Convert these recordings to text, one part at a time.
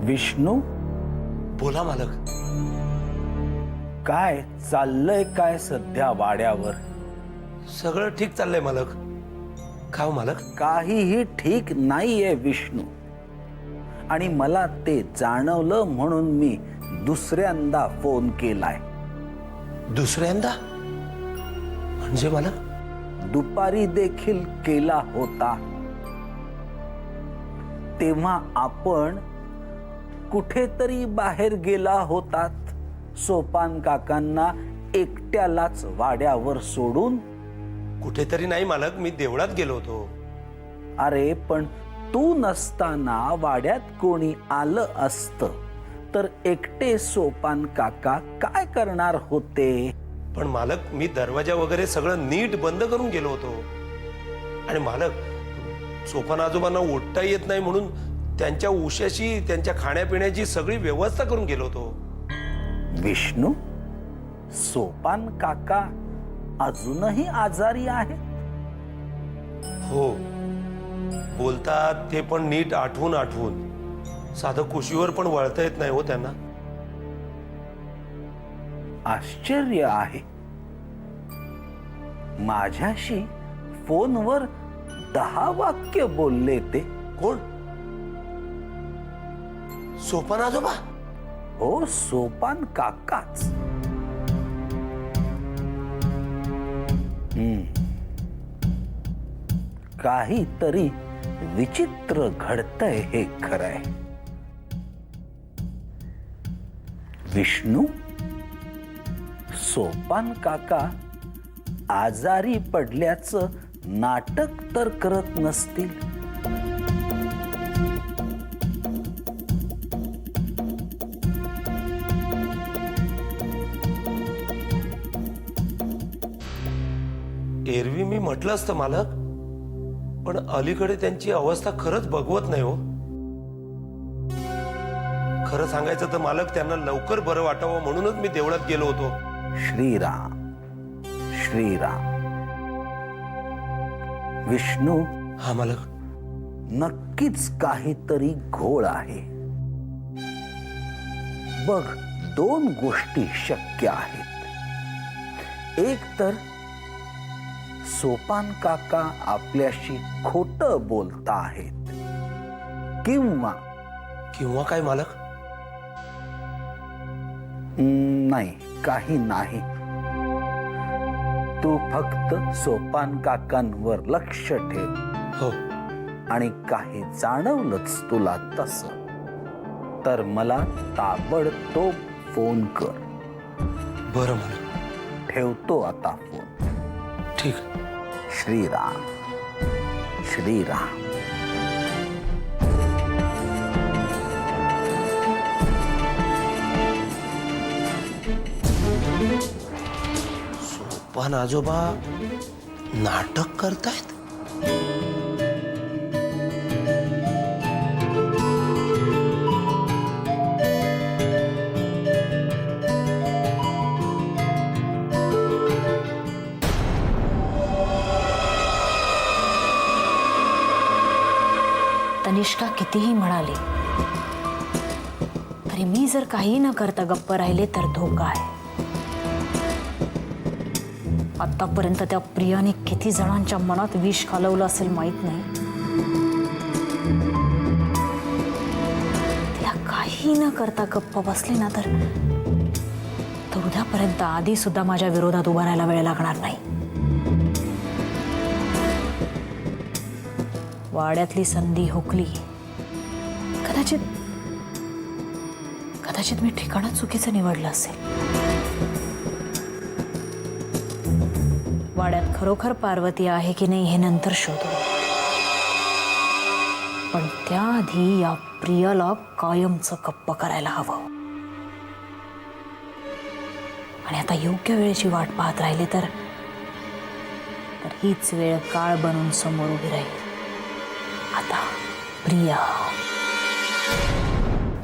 विष्णू, बोला मालक. काय चाललंय काय सध्या वाड्यावर? सगळं ठीक चाललंय मालक. का हो मालक? काहीही ठीक नाहीये विष्णू, आणि मला ते जाणवलं म्हणून मी दुसऱ्यांदा फोन केलाय. दुसऱ्यांदा म्हणजे मालक? दुपारी देखील केला होता. तेव्हा आपण कुठेतरी बाहेर गेला होतात, सोपान काकांना एकट्यालाच वाड्यावर सोडून. कुठेतरी नाही मालक, मी देवळात गेलो होतो. अरे पण तू नसताना वाड्यात कोणी आलं असतं तर एकटे सोपान काका काय करणार होते? पण मालक, मी दरवाजा वगैरे सगळं नीट बंद करून गेलो होतो. आणि मालक, सोपान आजोबांना उठता येत नाही म्हणून त्यांच्या उशाशी त्यांच्या खाण्यापिण्याची सगळी व्यवस्था करून गेलो होतो. विष्णू, सोपान काका अजूनही आजारी आहेत? हो, बोलतात ते पण नीट आठवून आठवून. साधं कुशीवर पण वळता येत नाही हो त्यांना. आश्चर्य आहे. माझ्याशी फोनवर 10 वाक्य बोलले ते. कोण? सोपान आजोबा? हो, सोपान काकाच. काहीतरी विचित्र घडतंय हे खरंय. विष्णू, सोपान काका आजारी पडल्याचं नाटक तर करत नसतील? एरवी मी म्हटलं असतं मालक, पण अलीकडे त्यांची अवस्था खरंच बघवत नाही हो. खरं सांगायचं तर मालक, त्यांना लवकर बरं वाटावं म्हणूनच मी देवळात गेलो होतो. श्रीराम श्रीराम. विष्णू, हा मालक. नक्कीच काहीतरी घोळ आहे. बघ, 2 गोष्टी शक्य आहेत. एक तर सोपान काका आपल्याशी खोटं बोलता आहेत, किंवा किंवा काय मालक? नाही, काही नाही. तू फक्त सोपान काकांवर लक्ष ठेव. हो. आणि काही जाणवलंच तुला तसं तर मला ताबडतोब फोन कर. बरं मालक. ठेवतो आता फोन. ठीक. श्रीराम श्रीराम. सोपान आजोबा नाटक करतायत? तनिष्का कितीही म्हणाली तरी मी जर काही न करता गप्प राहिले तर धोका आहे. आतापर्यंत त्या प्रियाने किती जणांच्या मनात विष घालवलं असेल माहित नाही. तिला काही न करता गप्प बसले ना तर उद्यापर्यंत आधी सुद्धा माझ्या विरोधात उभा राहायला वेळ लागणार नाही. वाड्यातली संधी हुकली. कदाचित मी ठिकाण चुकीचं निवडलं असेल. वाड्यात खरोखर पार्वती आहे की नाही हे नंतर शोधू, पण त्याआधी या प्रियाला कायमचं गप्प करायला हवं. आणि आता योग्य वेळेची वाट पाहत राहिले तर हीच वेळ काळ बनून समोर उभी राहील. आता प्रिया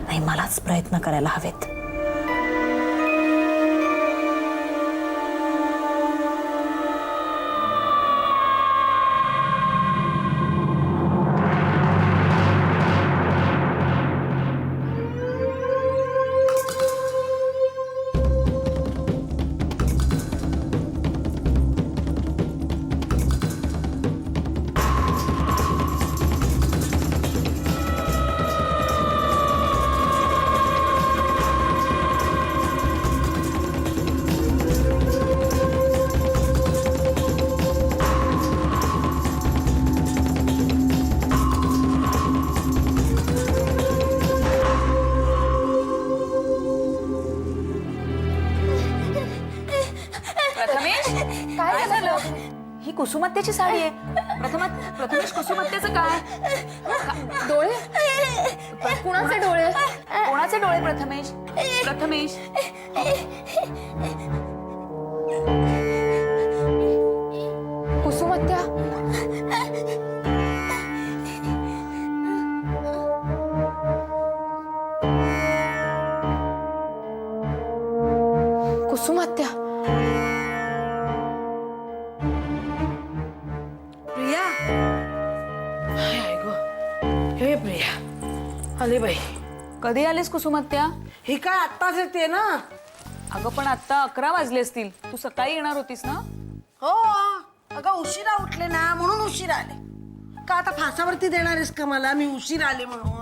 नाही, मलाच प्रयत्न करायला हवेत. कुसुमात्याची साडी आहे. प्रथमेश कुसुमात्याचं काय? डोळे? कुणाचे डोळे? कोणाचे डोळे प्रथमेश? कुसुमात्या कुसुमात्या प्रिया हाय गो. हे प्रिया आले बाई. कधी आलीस कुसुमात्या? हे काय आत्ताच येते ना. अगं पण आता 11 वाजले असतील. तू सकाळी येणार होतीस ना? हो अगं उशिरा उठले ना म्हणून उशिरा आले. का आता फासावरती देणार आहेस का मला मी उशिरा आले म्हणून?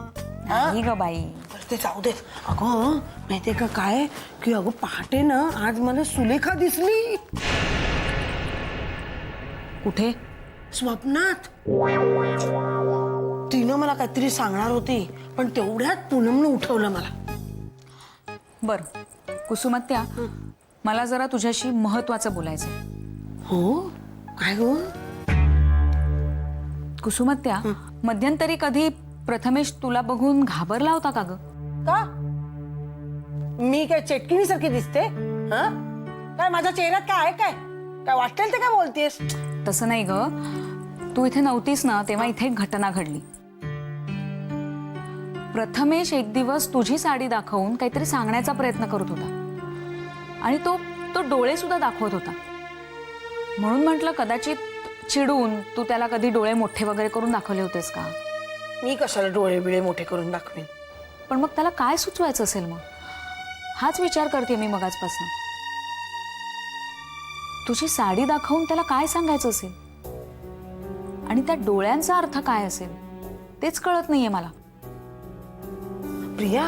नाही ग बाई. बरं ते जाऊ देत. अगं माहितीये का काय की अगं पहाटे ना आज मला सुलेखा दिसली कुठे? स्वप्नात. तिनं मला काहीतरी सांगणार होती पण तेवढ्यात पूनमनं उठवलं मला. बर कुसुमात्या, मला जरा तुझ्याशी महत्वाचं बोलायचंय. हो काय गो? कुसुमात्या, मध्यंतरी कधी प्रथमेश तुला बघून घाबरला होता का ग? का मी काय चेटकिणीसारखी दिसते? हा काय माझ्या चेहऱ्यात काय आहे? काय वाटेल ते काय बोलतेस? तसं नाही ग. तू इथे नव्हतीस ना तेव्हा इथे एक घटना घडली. प्रथमेश एक दिवस तुझी साडी दाखवून काहीतरी सांगण्याचा प्रयत्न करत होता आणि तो डोळे सुद्धा दाखवत होता. म्हणून म्हटलं कदाचित चिडून तू त्याला कधी डोळे मोठे वगैरे करून दाखवले होतेस का? मी कशाला डोळे बिळे मोठे करून दाखवेन? पण मग त्याला काय सुचवायचं असेल मग? हाच विचार करते मी मगाचपासून. तुझी साडी दाखवून त्याला काय सांगायचं असेल आणि त्या डोळ्यांचा अर्थ काय असेल तेच कळत नाहीये मला. प्रिया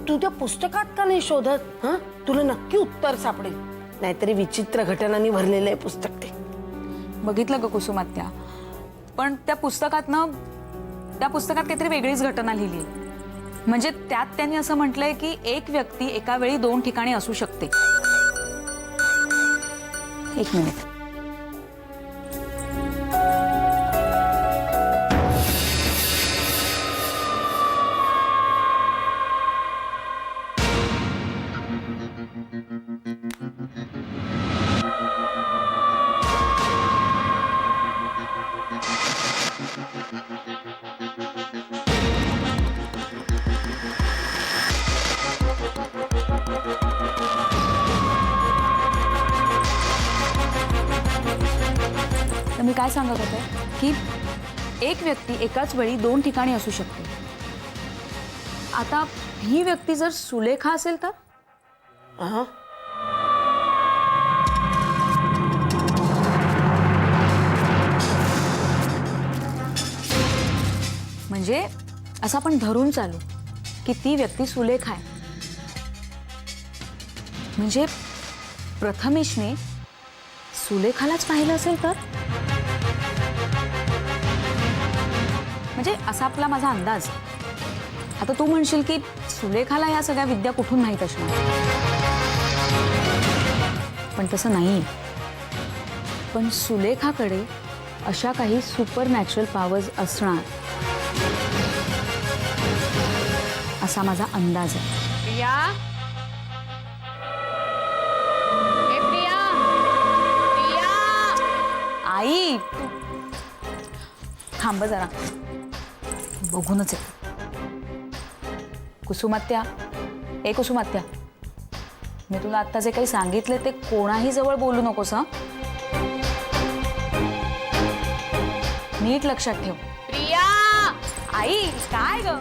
तू त्या पुस्तकात का नाही शोधत? हा तुला नक्की उत्तर सापडेल. नाहीतरी विचित्र घटनांनी भरलेलं आहे पुस्तक ते. बघितलं ग कुसुमात्या, पण त्या पुस्तकात काहीतरी वेगळीच घटना लिहिली आहे. म्हणजे त्यात त्यांनी असं म्हटलंय की एक व्यक्ती एका वेळी 2 ठिकाणी असू शकते. एक मिनिट. तर मी काय सांगत होते की एक व्यक्ती एकाच वेळी 2 ठिकाणी असू शकते. आता ही व्यक्ती जर सुलेखा असेल तर? हा म्हणजे असं आपण धरून चालू की ती व्यक्ती सुलेखा आहे. म्हणजे प्रथमेशने सुलेखालाच पाहिलं असेल तर? म्हणजे असा आपला माझा अंदाज. आता तू म्हणशील की सुलेखाला या सगळ्या विद्या कुठून माहीत असणार, पण तसं नाही. पण सुलेखाकडे अशा काही सुपर नॅचरल पॉवर्स असणार असा माझा अंदाज आहे. प्रिया, ए प्रिया, प्रिया. आई थांब जरा, बघूनच आहे. कुसुमात्या, ए कुसुमात्या, मी तुला आत्ता जे काही सांगितले ते कोणाही जवळ बोलू नकोस हं. नीट लक्षात ठेव. प्रिया, आई काय ग?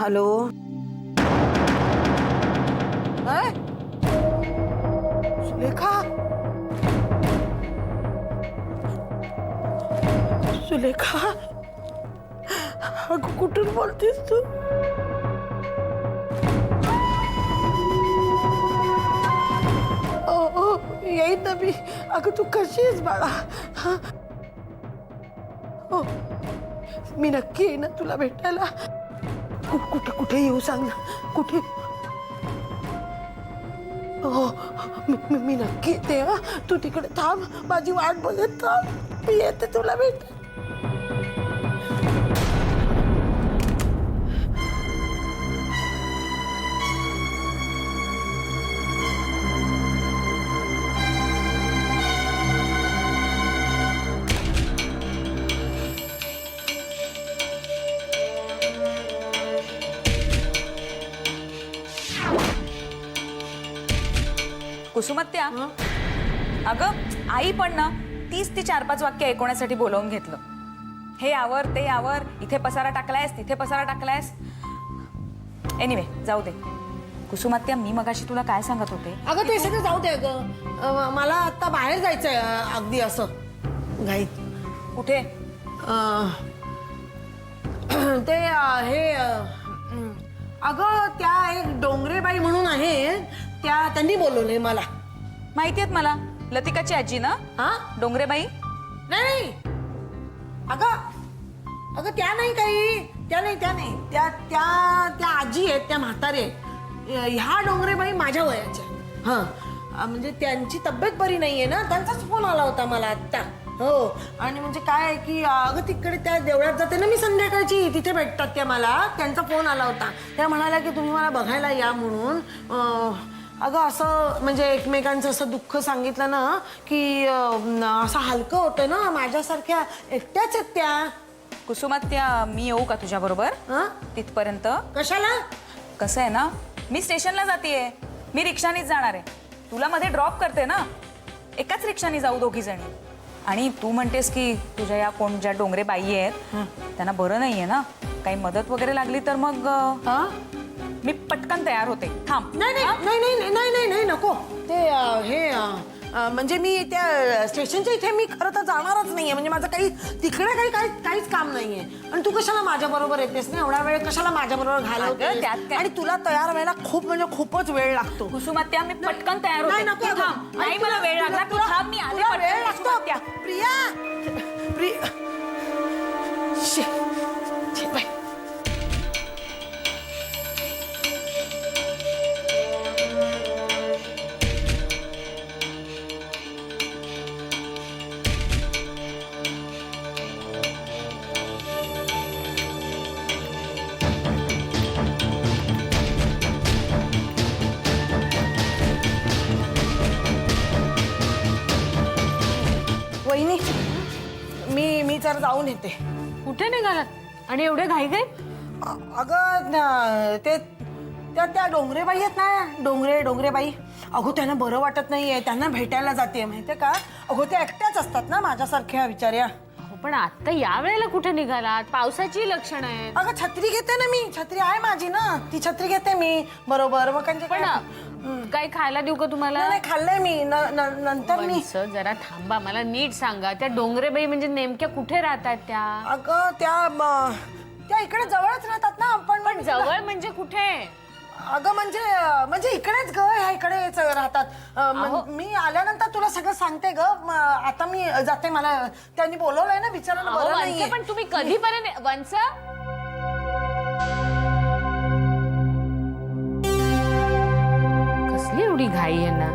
हॅलो काय? सुलेखा सुलेखा अगं कुठून बोलतेस तू? येईन ना मी. अगं तू कशी आहेस बाळा? हो मी नक्की येईन ना तुला भेटायला. कुठे कुठे येऊ सांग ना कुठे? हो मी नक्की येते. तू तिकडे थांब माझी वाट बघत थांब. मी येते तुला भेट. कुसुमत्या अगं आई पण ना तीच ती 4-5 वाक्य ऐकवण्यासाठी बोलवून घेतलं. हे आवर ते आवर, इथे पसारा टाकलायस तिथे पसारा टाकलायस. एनिवे जाऊ दे. कुसुमत्या मी मगाशी तुला काय सांगत होते? अगं ते सगळं जाऊ दे. अगं मला आता बाहेर जायचंय अगदी असं घाईत. कुठे? ते हे अगं त्या एक डोंगरेबाई म्हणून आहे त्यांनी बोलवलंय मला. माहिती आहेत मला. लतिकाची आजी ना? हा डोंगरेबाई? नाही अगं त्या नाही काही. त्या नाही त्या आजी आहेत. त्या म्हातारे आहेत. ह्या डोंगरेबाई माझ्या वयाच्या. हा म्हणजे त्यांची तब्येत बरी नाहीये ना. त्यांचाच फोन आला होता मला आत्ता. हो आणि म्हणजे काय आहे की अगं तिकडे त्या देवळात जाते ना मी संध्याकाळची. तिथे भेटतात त्या मला. त्यांचा फोन आला होता. त्या म्हणाल्या की तुम्ही मला बघायला या म्हणून. अगं असं म्हणजे एकमेकांचं असं दुःख सांगितलं ना की असं हलकं होतं ना. माझ्यासारख्या एकट्याच आहेत त्या. कुसुमत्या मी येऊ का तुझ्या बरोबर तिथपर्यंत? कशाला? कसं आहे ना मी स्टेशनला जातीये. मी रिक्षानीच जाणार आहे. तुला मध्ये ड्रॉप करते ना. एकाच रिक्षाने जाऊ दोघी जणी. आणि तू म्हणतेस की तुझ्या या कोण ज्या डोंगरे बाई आहेत त्यांना बरं नाहीये ना. काही मदत वगैरे लागली तर मग मी पटकन तयार होते. थांब. नाही नको. ते हे म्हणजे मी त्या स्टेशनच्या इथे मी खरं तर जाणारच नाहीये. म्हणजे माझं काही तिकडे काहीच काम नाहीये. आणि तू कशाला माझ्या बरोबर येतेस ना? एवढा वेळ कशाला माझ्या बरोबर घालवतेस? त्यात काय? आणि तुला तयार व्हायला खूपच वेळ लागतो. कुसुमत्या मी पटकन तयार होते. नाही नको. थांब. नाही मला वेळ लागला. तू थांब. मी आले तुला वेळ पटकन. लागतो. कुसुमत्या प्रिया छे बाई. वहिनी मी जर जाऊन येते. कुठे निघालात आणि एवढे घाई घाई? अगं त्या डोंगरेबाई आहेत ना. डोंगरेबाई. अगो त्यांना बरं वाटत नाहीये. त्यांना भेटायला जाते माहितीये का. अगो त्या एकट्याच असतात ना माझ्यासारख्या बिचाऱ्या. पण आता या वेळेला कुठे निघालात? पावसाची लक्षणं आहेत. अगं छत्री घेते ना मी. छत्री आहे माझी ना. ती छत्री घेते मी बरोबर. मग पण काही खायला देऊ का तुम्हाला? नाही खाल्लंय मी. नंतर मी. जरा थांबा. मला नीट सांगा त्या डोंगरेबाई म्हणजे नेमक्या कुठे राहतात त्या? अगं त्या इकडे जवळच राहतात ना. पण जवळ म्हणजे कुठे? अगं म्हणजे इकडेच ग. ह्या इकडेच राहतात. मी आल्यानंतर तुला सगळं सांगते ग. आता मी जाते. मला त्यांनी बोलवलंय ना विचारायला. बरं नाहीये. पण तुम्ही कधीपर्यंत? वंस कसली एवढी घाई आहे ना?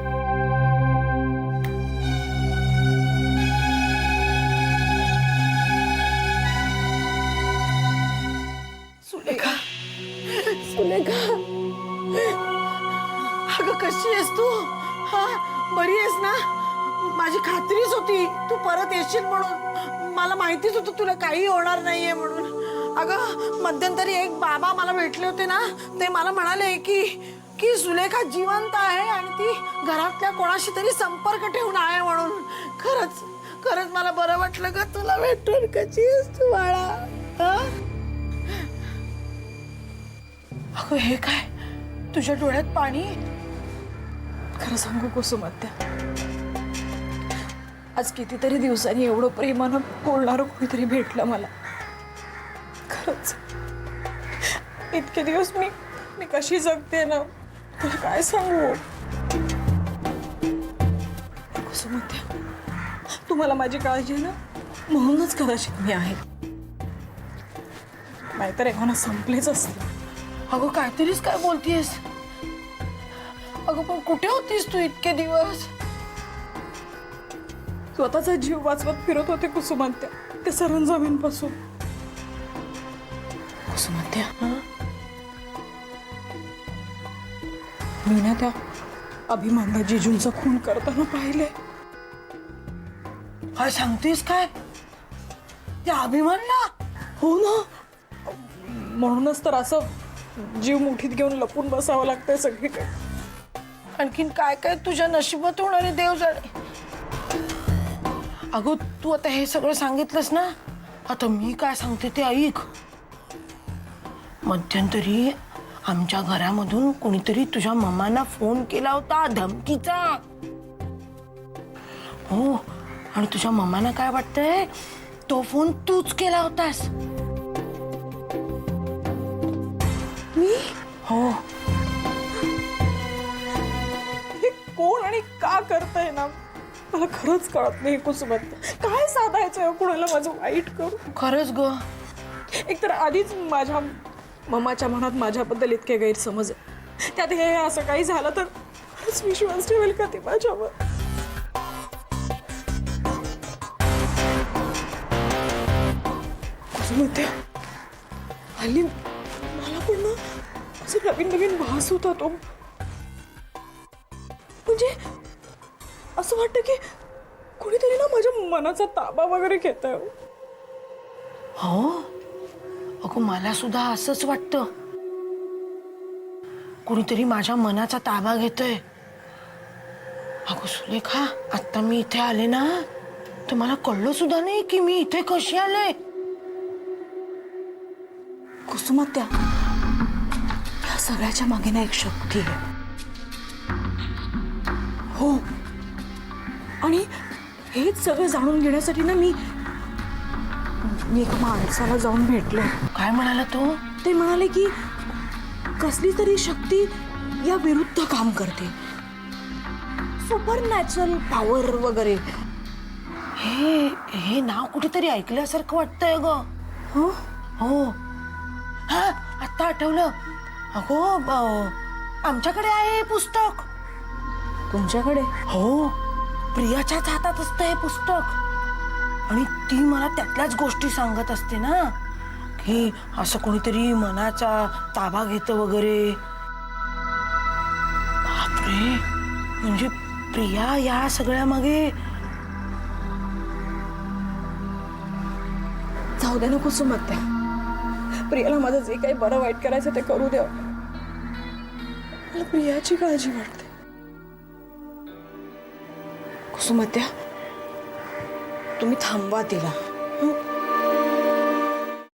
सुलेखा अगं कशी आहेस तू? हा बरी आहेस ना? माझी खात्रीच होती तू परत येशील म्हणून. मला माहितीच होतं तुला काही होणार नाहीये म्हणून. अगं मध्यंतरी एक बाबा मला भेटले होते ना. ते मला म्हणाले की सुलेखा जिवंत आहे आणि ती घरातल्या कोणाशी तरी संपर्क ठेवून आहे म्हणून. खरंच मला बरं वाटलं ग तुला भेटून. कशी आहेस तू बाळा? अगं हे काय तुझ्या डोळ्यात पाणी? खरं सांगू कुसुमात्या, आज कितीतरी दिवसांनी एवढं प्रेमानं बोलणारं कोणीतरी भेटलं मला. खरंच इतके दिवस मी कशी जगते ना, तुला काय सांगू. कुसुमात्या, तुम्हाला माझी काळजी आहे ना, म्हणूनच कदाचित मी आहे, नाहीतर एव्हाना संपलेच असते. अगं काहीतरीच काय बोलतीयस. अगं पण कुठे होतीस तू इतके दिवस? स्वतःचा जीव वाचवत फिरत होते कुसुमात्या, ते सरंजामींपासून. कुसुमात्या, मी ना त्या अभिमानला जिजूंचा खून करताना पाहिले. काय सांगतेस काय? त्या अभिमानला? हो ना, म्हणूनच तर असं जीव मुठीत घेऊन लपून बसावं लागतंय सगळीकडे. आणखीन काय काय तुझ्या नशिबात होणारे देव जाणे. अगं तू आता हे सगळं सांगितलंस ना, आता मी काय सांगते ते ऐक. मध्यंतरी आमच्या घरामधून कोणीतरी तुझ्या मम्मांना फोन केला होता धमकीचा. हो, आणि तुझ्या मम्मांना काय वाटतंय, तो फोन तूच केला होतास. मी? हो. हे कोण आणि का करतंय ना, मला खरंच कळत नाही कुसुमात्या. काय साधायचं कुणाला माझं वाईट करू. खरंच ग, एकतर आधीच माझ्या मम्माच्या मनात माझ्याबद्दल इतके गैरसमज आहे, त्यात हे असं काही झालं तर खरंच विश्वास ठेवेल का ते माझ्यावर? कुसुमात्या, हल्ली मला पण ना असं नवीन नवीन भास होता तो. म्हणजे असं वाटतं की कोणीतरी ना माझ्या मनाचा ताबा वगैरे घेत आहे. हो अगं मला सुद्धा असंच वाटतं, कोणीतरी माझ्या मनाचा ताबा घेतोय. अगं सुलेखा, आता मी इथे आले ना, तर मला कळलं सुद्धा नाही की मी इथे कशी आले. कुसुमात्या, या सगळ्याच्या मागे ना एक शक्ती आहे. हो, आणि हेच सगळं जाणून घेण्यासाठी ना मी एका माणसाला जाऊन भेटले. काय म्हणाला तो? ते म्हणाले की कसली तरी शक्ती या विरुद्ध काम करते, सुपर नॅचरल पॉवर वगैरे. हे हे नाव कुठेतरी ऐकल्यासारखं वाटतंय ग. हो, हो, हा आता आठवलं. अगो आमच्याकडे आहे हे पुस्तक. तुमच्याकडे? हो, प्रियाच्याच हातात असतं हे पुस्तक, आणि ती मला त्यातल्याच गोष्टी सांगत असते ना, की असं कोणीतरी मनाचा ताबा घेतं वगैरे. बापरे, म्हणजे प्रिया या सगळ्या मागे. जाऊ दे ना कुसुमात्या, प्रियाला माझं जे काही बरं वाईट करायचं ते करू द्या. मला प्रियाची काळजी वाटते. कुसुमात्या, तुम्ही थांबवा तिला.